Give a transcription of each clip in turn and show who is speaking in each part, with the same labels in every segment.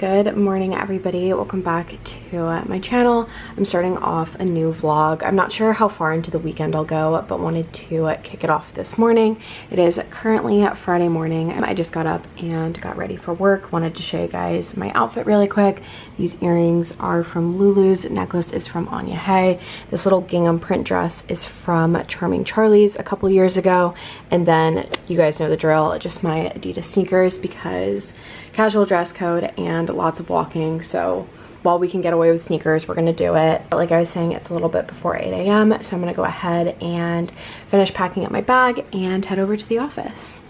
Speaker 1: Good morning, everybody. Welcome back to my channel. I'm starting off a new vlog. I'm not sure how far into the weekend I'll go, but wanted to kick it off this morning. It is currently Friday morning. I just got up and got ready for work. Wanted to show you guys my outfit really quick. These earrings are from Lulu's. Necklace is from amyrauchyt. This little gingham print dress is from Charming Charlie's a couple years ago. And then you guys know the drill, just my Adidas sneakers because casual dress code and lots of walking, so while we can get away with sneakers, we're gonna do it. But like I was saying, it's a little bit before 8 a.m, so I'm gonna go ahead and finish packing up my bag and head over to the office.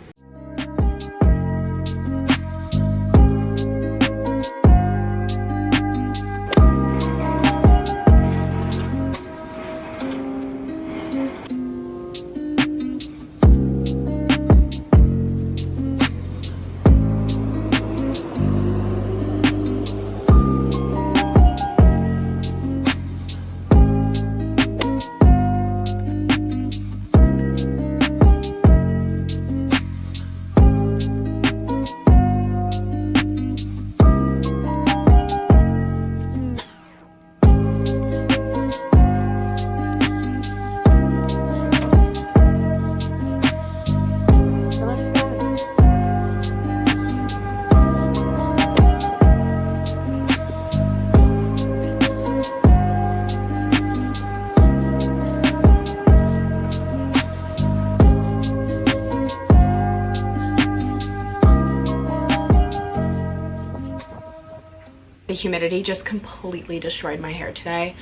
Speaker 1: The humidity just completely destroyed my hair today,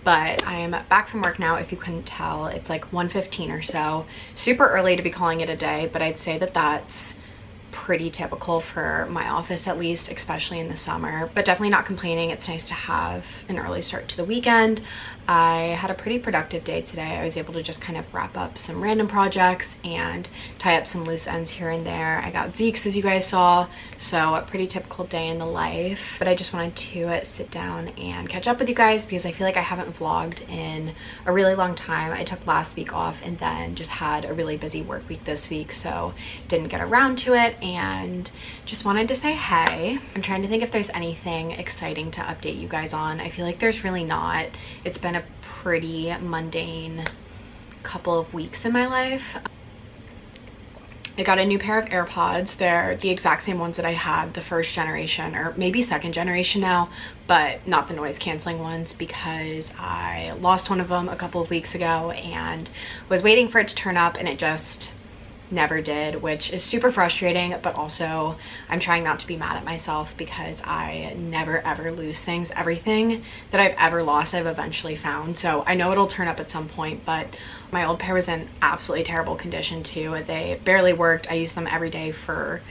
Speaker 1: but I am back from work now. If you couldn't tell, it's like 1:15 or so. Super early to be calling it a day, but I'd say that that's pretty typical for my office, at least, especially in the summer, but definitely not complaining. It's nice to have an early start to the weekend. I had a pretty productive day today. I was able to just kind of wrap up some random projects and tie up some loose ends here and there. I got Zeke's, as you guys saw, so a pretty typical day in the life. But I just wanted to sit down and catch up with you guys because I feel like I haven't vlogged in a really long time. I took last week off and then just had a really busy work week this week, so didn't get around to it, and just wanted to say hey. I'm trying to think if there's anything exciting to update you guys on. I feel like there's really not. It's been a pretty mundane couple of weeks in my life. I got a new pair of AirPods. They're the exact same ones that I had the first generation, or maybe second generation now, but not the noise canceling ones because I lost one of them a couple of weeks ago and was waiting for it to turn up and it just never did, which is super frustrating, but also I'm trying not to be mad at myself because I never ever lose things. Everything that I've ever lost I've eventually found, so I know it'll turn up at some point. But my old pair was in absolutely terrible condition too. They barely worked. I used them every day for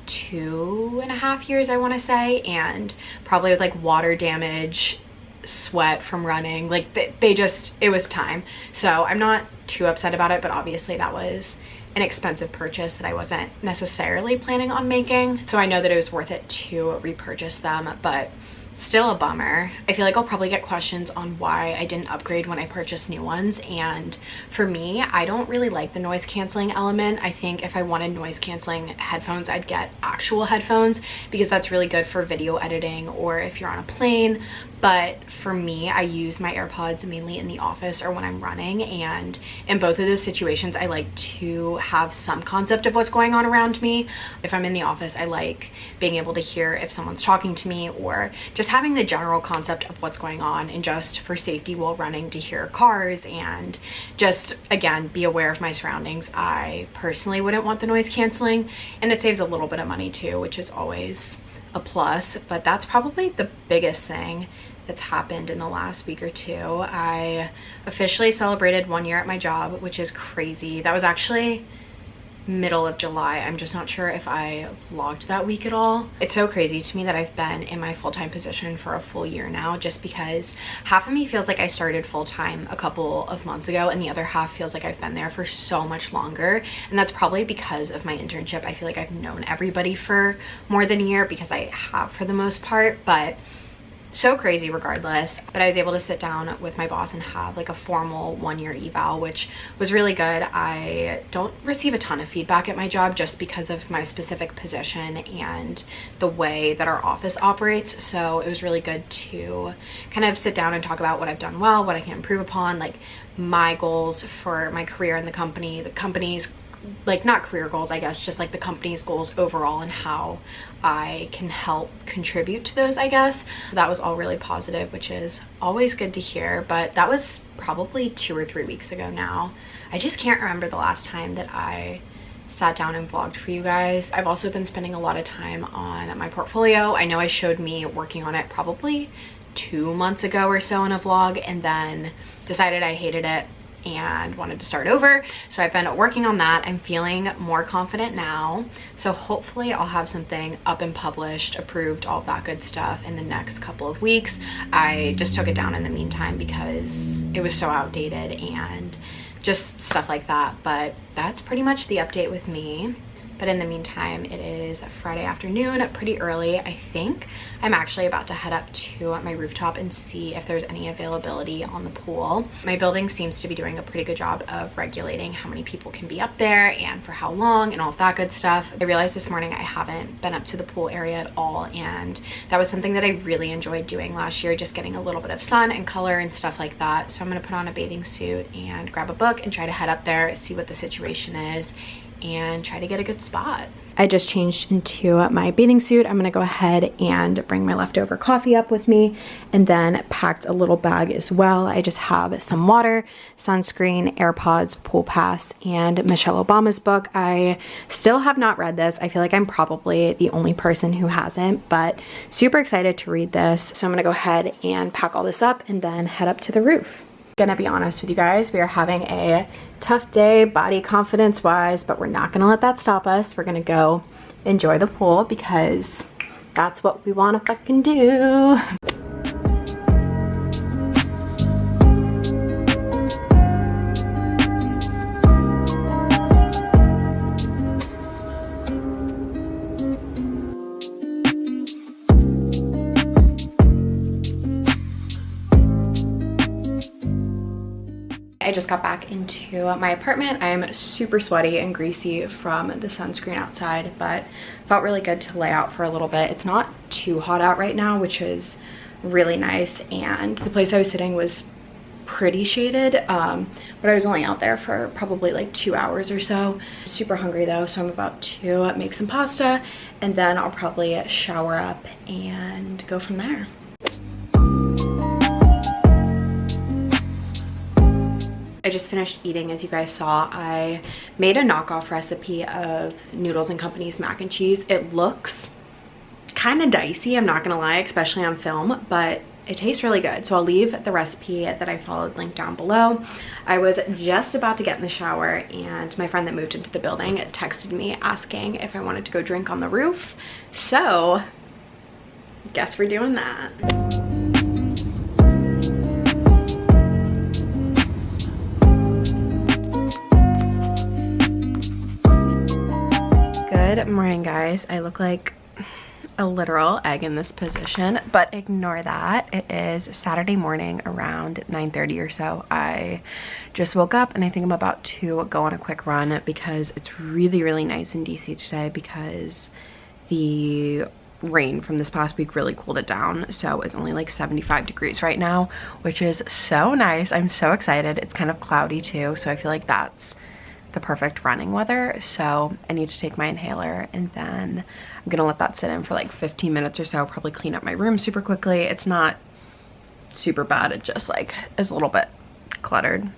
Speaker 1: 2.5 years, I want to say, and probably with like water damage, sweat from running, like they just, it was time. So I'm not too upset about it, but obviously that was an expensive purchase that I wasn't necessarily planning on making, so I know that it was worth it to repurchase them, but still a bummer. I feel like I'll probably get questions on why I didn't upgrade when I purchased new ones, and for me, I don't really like the noise canceling element. I think if I wanted noise canceling headphones, I'd get actual headphones because that's really good for video editing or if you're on a plane. But for me, I use my AirPods mainly in the office or when I'm running, and in both of those situations, I like to have some concept of what's going on around me. If I'm in the office, I like being able to hear if someone's talking to me or just having the general concept of what's going on, and just for safety while running to hear cars and just, again, be aware of my surroundings. I personally wouldn't want the noise canceling, and it saves a little bit of money too, which is always a plus. But that's probably the biggest thing that's happened in the last week or two. I officially celebrated 1 year at my job, which is crazy. That was actually middle of July. I'm just not sure if I vlogged that week at all. It's so crazy to me that I've been in my full-time position for a full year now, just because half of me feels like I started full-time a couple of months ago and the other half feels like I've been there for so much longer. And that's probably because of my internship. I feel like I've known everybody for more than a year, because I have for the most part, but so crazy regardless. But I was able to sit down with my boss and have like a formal 1-year eval, which was really good. I don't receive a ton of feedback at my job just because of my specific position and the way that our office operates. So it was really good to kind of sit down and talk about what I've done well, what I can improve upon, like my goals for my career in the company's like, not career goals, I guess, just like the company's goals overall and how I can help contribute to those, I guess. So that was all really positive, which is always good to hear. But that was probably 2 or 3 weeks ago now. I just can't remember the last time that I sat down and vlogged for you guys. I've also been spending a lot of time on my portfolio. I know I showed me working on it probably 2 months ago or so in a vlog, and then decided I hated it and wanted to start over. So I've been working on that. I'm feeling more confident now. So hopefully I'll have something up and published, approved, all that good stuff in the next couple of weeks. I just took it down in the meantime because it was so outdated and just stuff like that. But that's pretty much the update with me. But in the meantime, it is Friday afternoon, pretty early. I think I'm actually about to head up to my rooftop and see if there's any availability on the pool. My building seems to be doing a pretty good job of regulating how many people can be up there and for how long and all of that good stuff. I realized this morning I haven't been up to the pool area at all, and that was something that I really enjoyed doing last year, just getting a little bit of sun and color and stuff like that. So I'm gonna put on a bathing suit and grab a book and try to head up there, see what the situation is, and try to get a good spot. I just changed into my bathing suit. I'm gonna go ahead and bring my leftover coffee up with me, and then packed a little bag as well. I just have some water, sunscreen, AirPods, pool pass, and Michelle Obama's book. I still have not read this. I feel like I'm probably the only person who hasn't, but super excited to read this. So I'm gonna go ahead and pack all this up and then head up to the roof. Gonna be honest with you guys, we are having a tough day body confidence wise, but we're not gonna let that stop us. We're gonna go enjoy the pool because that's what we wanna fucking do. I just got back into my apartment. I'm super sweaty and greasy from the sunscreen outside, but felt really good to lay out for a little bit. It's not too hot out right now, which is really nice, and the place I was sitting was pretty shaded, but I was only out there for probably like 2 hours or so. Super hungry though, so I'm about to make some pasta, and then I'll probably shower up and go from there. I just finished eating, as you guys saw. I made a knockoff recipe of Noodles and Company's mac and cheese. It looks kind of dicey, I'm not gonna lie, especially on film, but it tastes really good. So I'll leave the recipe that I followed linked down below. I was just about to get in the shower, and my friend that moved into the building texted me asking if I wanted to go drink on the roof. So guess we're doing that. Good morning, guys. I look like a literal egg in this position, but ignore that. It is Saturday morning around 9:30 or so. I just woke up and I think I'm about to go on a quick run because it's really, really nice in DC today because the rain from this past week really cooled it down. So it's only like 75 degrees right now, which is so nice. I'm so excited. It's kind of cloudy too, so I feel like that's the perfect running weather. So I need to take my inhaler, and then I'm gonna let that sit in for like 15 minutes or so, probably clean up my room super quickly. It's not super bad, it just like is a little bit cluttered.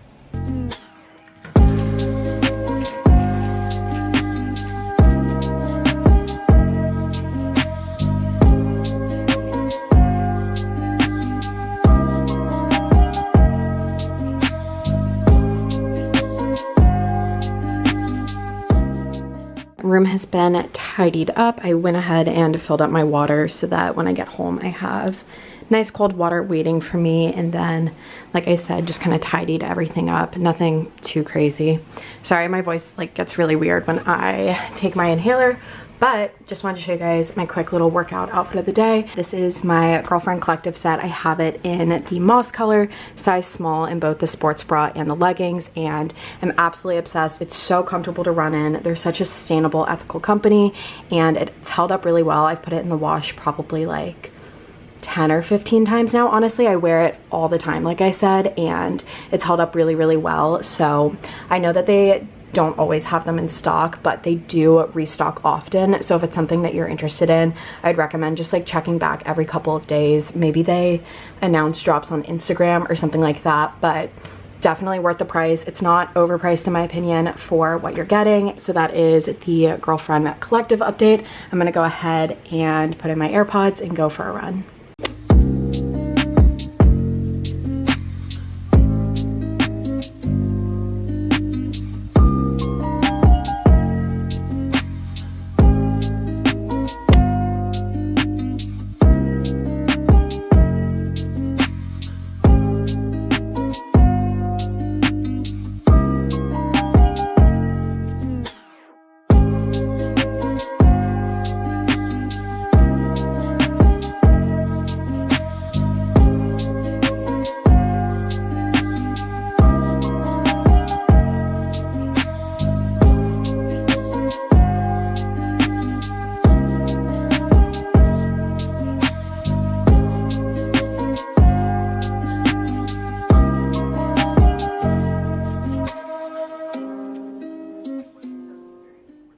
Speaker 1: Room has been tidied up. I went ahead and filled up my water so that when I get home I have nice cold water waiting for me, and then like I said, just kind of tidied everything up. Nothing too crazy. Sorry, my voice like gets really weird when I take my inhaler, But just wanted to show you guys my quick little workout outfit of the day. This is my Girlfriend Collective set. I have it in the moss color, size small, in both the sports bra and the leggings, and I'm absolutely obsessed. It's so comfortable to run in. They're such a sustainable, ethical company, and it's held up really well. I've put it in the wash probably like 10 or 15 times now. Honestly, I wear it all the time, like I said, and it's held up really, really well. So I know that they don't always have them in stock, but they do restock often. So if it's something that you're interested in, I'd recommend just like checking back every couple of days. Maybe they announce drops on Instagram or something like that, but definitely worth the price. It's not overpriced in my opinion for what you're getting. So that is the Girlfriend Collective update. I'm gonna go ahead and put in my AirPods and go for a run.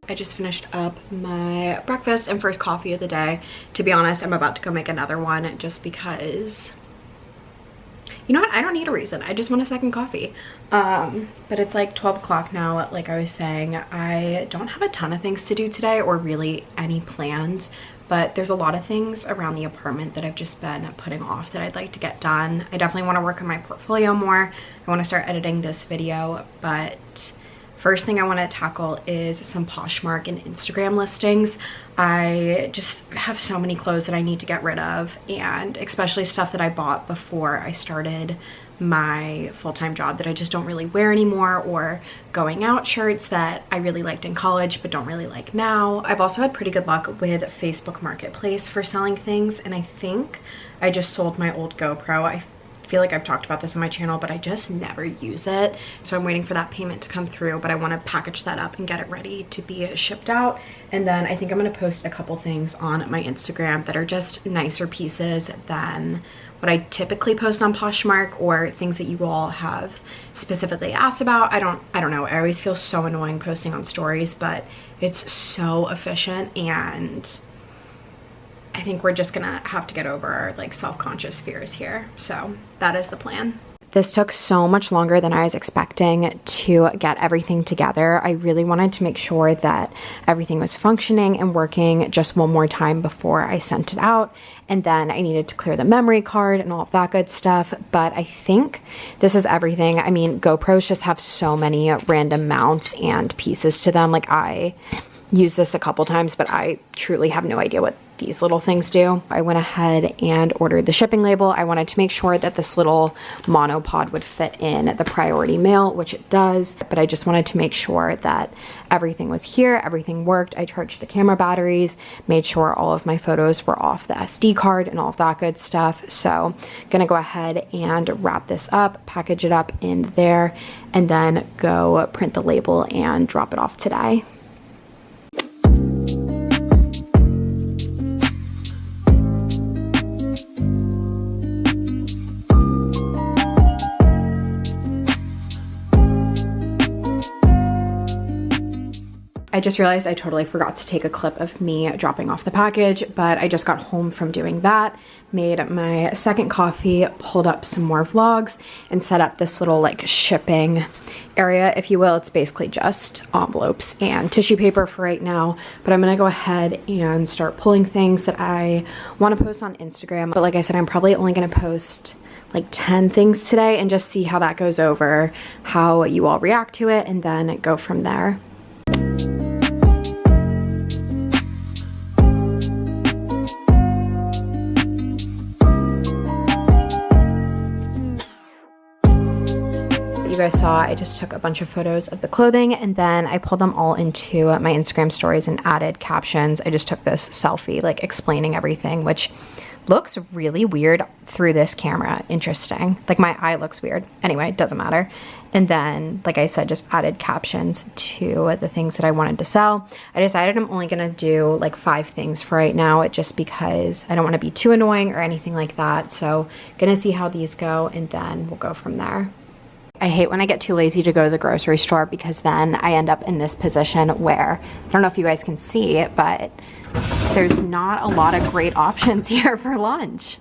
Speaker 1: I just finished up my breakfast and first coffee of the day. To be honest, I'm about to go make another one just because, you know what, I don't need a reason. I just want a second coffee. But it's like 12 o'clock now. Like I was saying, I don't have a ton of things to do today or really any plans, but there's a lot of things around the apartment that I've just been putting off that I'd like to get done. I definitely want to work on my portfolio more. I want to start editing this video, but first thing I want to tackle is some Poshmark and Instagram listings. I just have so many clothes that I need to get rid of, and especially stuff that I bought before I started my full-time job that I just don't really wear anymore, or going out shirts that I really liked in college but don't really like now. I've also had pretty good luck with Facebook Marketplace for selling things, and I think I just sold my old GoPro. I feel like I've talked about this on my channel, but I just never use it. So I'm waiting for that payment to come through, but I want to package that up and get it ready to be shipped out. And then I think I'm going to post a couple things on my Instagram that are just nicer pieces than what I typically post on Poshmark, or things that you all have specifically asked about. I don't know. I always feel so annoying posting on stories, but it's so efficient, and I think we're just gonna have to get over our like self-conscious fears here. So that is the plan. This took so much longer than I was expecting to get everything together. I really wanted to make sure that everything was functioning and working just one more time before I sent it out. And then I needed to clear the memory card and all of that good stuff. But I think this is everything. I mean, GoPros just have so many random mounts and pieces to them. Like, I used this a couple times, but I truly have no idea what these little things do. I went ahead and ordered the shipping label. I wanted to make sure that this little monopod would fit in the priority mail, which it does, but I just wanted to make sure that everything was here, everything worked. I charged the camera batteries, made sure all of my photos were off the SD card and all of that good stuff. So I'm gonna go ahead and wrap this up, package it up in there, and then go print the label and drop it off today. I just realized I totally forgot to take a clip of me dropping off the package, but I just got home from doing that, made my second coffee, pulled up some more vlogs, and set up this little like shipping area, if you will. It's basically just envelopes and tissue paper for right now, but I'm gonna go ahead and start pulling things that I want to post on Instagram. But like I said, I'm probably only gonna post like 10 things today and just see how that goes over, how you all react to it, and then go from there. you guys saw, I just took a bunch of photos of the clothing and then I pulled them all into my Instagram stories and added captions. I just took this selfie, like explaining everything, which looks really weird through this camera. Interesting. Like my eye looks weird. Anyway, it doesn't matter. And then, like I said, just added captions to the things that I wanted to sell. I decided I'm only gonna do like 5 things for right now, just because I don't want to be too annoying or anything like that. So gonna see how these go and then we'll go from there. I hate when I get too lazy to go to the grocery store because then I end up in this position where, I don't know if you guys can see it, but there's not a lot of great options here for lunch.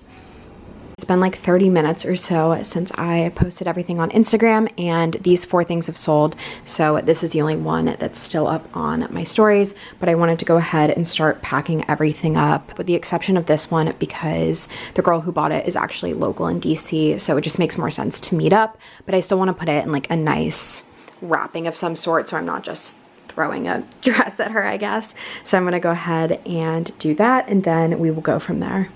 Speaker 1: It's been like 30 minutes or so since I posted everything on Instagram and these 4 things have sold. So this is the only one that's still up on my stories, but I wanted to go ahead and start packing everything up with the exception of this one because the girl who bought it is actually local in DC. So it just makes more sense to meet up, but I still want to put it in like a nice wrapping of some sort. So I'm not just throwing a dress at her, I guess. So I'm gonna go ahead and do that and then we will go from there.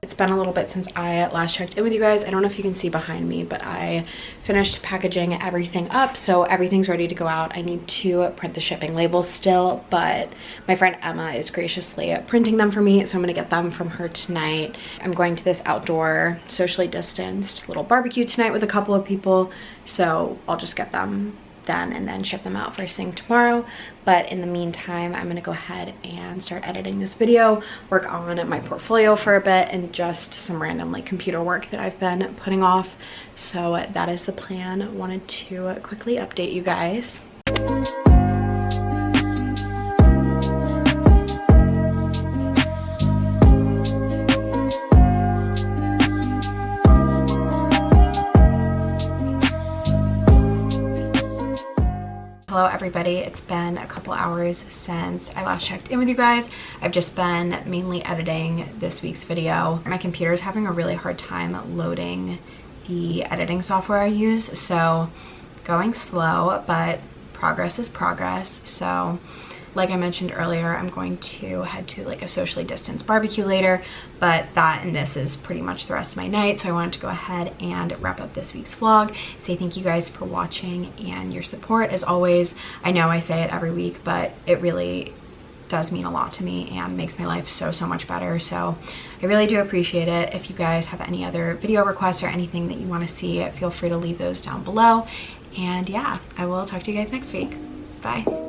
Speaker 1: It's been a little bit since I last checked in with you guys. I don't know if you can see behind me, but I finished packaging everything up, so everything's ready to go out. I need to print the shipping labels still, but my friend Emma is graciously printing them for me, so I'm gonna get them from her tonight. I'm going to this outdoor, socially distanced little barbecue tonight with a couple of people, so I'll just get them then and then ship them out first thing tomorrow. But in the meantime, I'm gonna go ahead and start editing this video, work on my portfolio for a bit, and just some random like computer work that I've been putting off. So that is the plan. Wanted to quickly update you guys. Hello everybody, it's been a couple hours since I last checked in with you guys. I've just been mainly editing this week's video. My computer is having a really hard time loading the editing software I use, so going slow, but progress is progress. So like I mentioned earlier, I'm going to head to like a socially distanced barbecue later, but that and this is pretty much the rest of my night. So I wanted to go ahead and wrap up this week's vlog. Say thank you guys for watching and your support as always. I know I say it every week, but it really does mean a lot to me and makes my life so much better. So I really do appreciate it. If you guys have any other video requests or anything that you want to see, feel free to leave those down below. And yeah, I will talk to you guys next week. Bye.